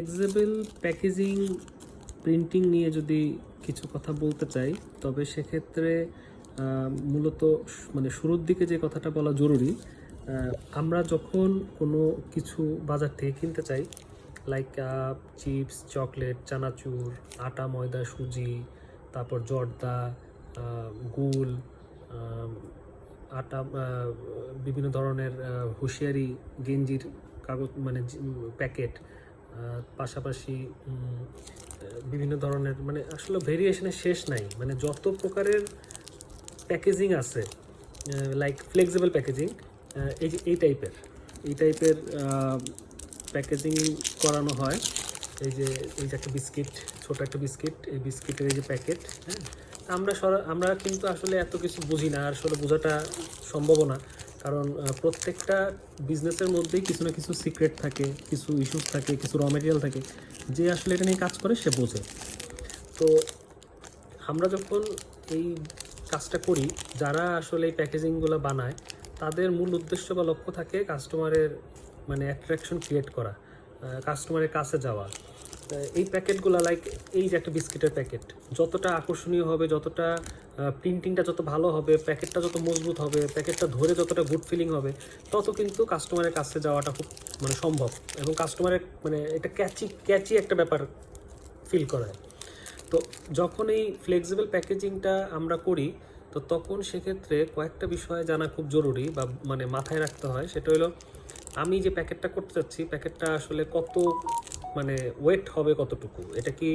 Flexible packaging printing নিয়ে যদি কিছু কথা বলতে চাই, তবে সেক্ষেত্রে মূলত মানে শুরুর দিকে যে কথাটা বলা জরুরি, আমরা যখন কোনো কিছু বাজার থেকে কিনতে চাই, লাইক চিপস, চকলেট, চানাচুর, আটা, ময়দা, সুজি, তারপর জর্দা, গুল, আটা, বিভিন্ন ধরনের হুঁশিয়ারি গেঞ্জির কাগজ মানে প্যাকেট, পাশাপাশি বিভিন্ন ধরনের মানে আসলে ভেরিয়েশনের শেষ নাই, মানে যত প্রকারের প্যাকেজিং আছে, লাইক ফ্লেক্সিবল প্যাকেজিং, এই টাইপের প্যাকেজিং করানো হয়। এই যে একটা বিস্কিট, ছোট একটা বিস্কিট, এই বিস্কিটের এই যে প্যাকেট, হ্যাঁ, আমরা কিন্তু আসলে এত কিছু বুঝি না, আর আসলে বোঝাটা সম্ভব না, কারণ প্রত্যেকটা বিজনেসের মধ্যেই কিছু না কিছু সিক্রেট থাকে, কিছু ইস্যুস থাকে, কিছু র মেটেরিয়াল থাকে, যে আসলে এটা নিয়ে কাজ করে সে বোঝে। তো আমরা যখন এই কাজটা করি, যারা আসলে এই প্যাকেজিংগুলো বানায়, তাদের মূল উদ্দেশ্য বা লক্ষ্য থাকে কাস্টমারের মানে অ্যাট্রাকশন ক্রিয়েট করা, কাস্টমারের কাছে যাওয়া। এই প্যাকেটগুলো লাইক এই যে একটা বিস্কিটের প্যাকেট, যতটা আকর্ষণীয় হবে, যতটা প্রিন্টিংটা যত ভালো হবে, প্যাকেটটা যত মজবুত হবে, প্যাকেটটা ধরে যতটা গুড ফিলিং হবে, তত কিন্তু কাস্টমারের কাছে যাওয়াটা খুব মানে সম্ভব, এবং কাস্টমারের মানে এটা ক্যাচি একটা ব্যাপার ফিল করায়। তো যখন এই ফ্লেক্সিবল প্যাকেজিংটা আমরা করি, তো তখন সেক্ষেত্রে কয়েকটা বিষয় জানা খুব জরুরি বা মানে মাথায় রাখতে হয়। সেটা হলো, আমি যে প্যাকেটটা করতে চাচ্ছি, প্যাকেটটা আসলে কত মানে ওয়েট হবে কতটুকু, এটা কি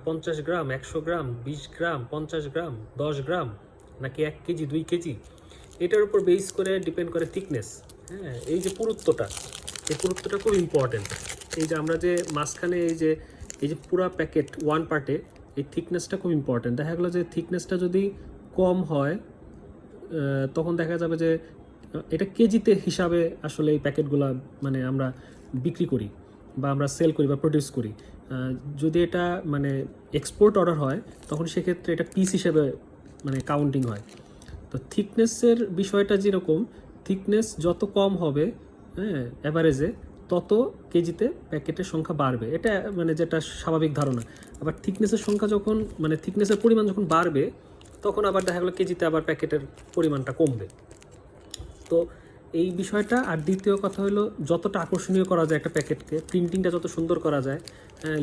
50 গ্রাম, 100 গ্রাম, 20 গ্রাম, 50 গ্রাম, 10 গ্রাম, নাকি 1 কেজি, 2 কেজি, এটার উপর বেস করে ডিপেন্ড করে থিকনেস। হ্যাঁ, এই যে পুরুত্বটা, এই পুরুত্বটা খুব ইম্পর্টেন্ট। এই যে আমরা যে মাঝখানে এই যে পুরা প্যাকেট ওয়ান পার্টে, এই থিকনেসটা খুব ইম্পর্টেন্ট। দেখা গেলো যে থিকনেসটা যদি কম হয়, তখন দেখা যাবে যে এটা কেজিতে হিসাবে আসলে এই প্যাকেটগুলো মানে আমরা বিক্রি করি বা আমরা সেল করি বা প্রডিউস করি। যদি এটা মানে এক্সপোর্ট অর্ডার হয়, তখন সেক্ষেত্রে এটা পিস হিসেবে মানে কাউন্টিং হয়। তো থিকনেসের বিষয়টা যেরকম, থিকনেস যত কম হবে, হ্যাঁ, অ্যাভারেজে, তত কেজিতে প্যাকেটের সংখ্যা বাড়বে, এটা মানে যেটা স্বাভাবিক ধারণা। আবার থিকনেসের সংখ্যা যখন মানে থিকনেসের পরিমাণ যখন বাড়বে, তখন আবার দেখা গেলো কেজিতে আবার প্যাকেটের পরিমাণটা কমবে। তো এই বিষয়টা। আর দ্বিতীয় কথা হলো, যতটা আকর্ষণীয় করা যায় একটা প্যাকেটকে, প্রিন্টিংটা যত সুন্দর করা যায়,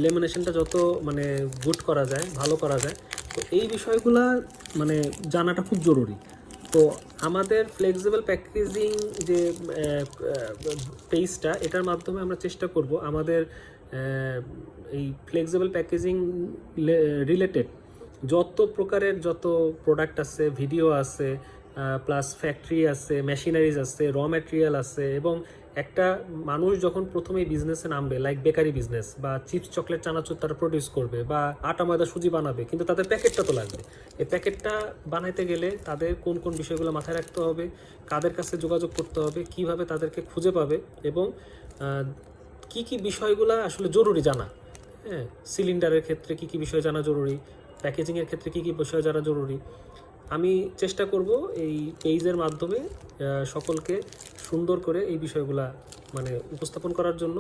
লেমিনেশনটা যত মানে গুড করা যায়, ভালো করা যায়, তো এই বিষয়গুলা মানে জানাটা খুব জরুরি। তো আমাদের ফ্লেক্সিবল প্যাকেজিং যে পেজটা, এটার মাধ্যমে আমরা চেষ্টা করব আমাদের এই ফ্লেক্সিবল প্যাকেজিং রিলেটেড যত প্রকারের যত প্রোডাক্ট আছে, ভিডিও আছে, প্লাস ফ্যাক্টরি আছে, মেশিনারিজ আছে, র ম্যাটেরিয়াল আছে, এবং একটা মানুষ যখন প্রথমেই বিজনেসে নামবে, লাইক বেকারি বিজনেস বা চিপস, চকলেট, চানাচুর তারা প্রডিউস করবে বা আটা, ময়দা, সুজি বানাবে, কিন্তু তাদের প্যাকেটটা তো লাগবে। এই প্যাকেটটা বানাইতে গেলে তাদের কোন কোন বিষয়গুলো মাথায় রাখতে হবে, কাদের কাছে যোগাযোগ করতে হবে, কিভাবে তাদেরকে খুঁজে পাবে, এবং কি কি বিষয়গুলো আসলে জরুরি জানা। হ্যাঁ, সিলিন্ডারের ক্ষেত্রে কি কি বিষয় জানা জরুরি, প্যাকেজিংয়ের ক্ষেত্রে কি কি বিষয় জানা জরুরি। আমি চেষ্টা করব এই পেজের মাধ্যমে সকলকে সুন্দর করে এই বিষয়গুলা মানে উপস্থাপন করার জন্য।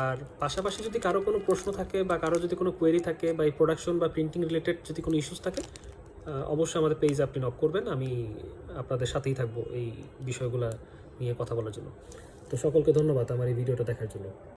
আর পাশাপাশি যদি কারো কোনো প্রশ্ন থাকে বা কারো যদি কোনো কোয়েরি থাকে বা এই প্রোডাকশন বা প্রিন্টিং রিলেটেড যদি কোনো ইস্যুস থাকে, অবশ্যই আমাদের পেজে আপনি নক করবেন, আমি আপনাদের সাথেই থাকবো এই বিষয়গুলো নিয়ে কথা বলার জন্য। তো সকলকে ধন্যবাদ আমার এই ভিডিওটা দেখার জন্য।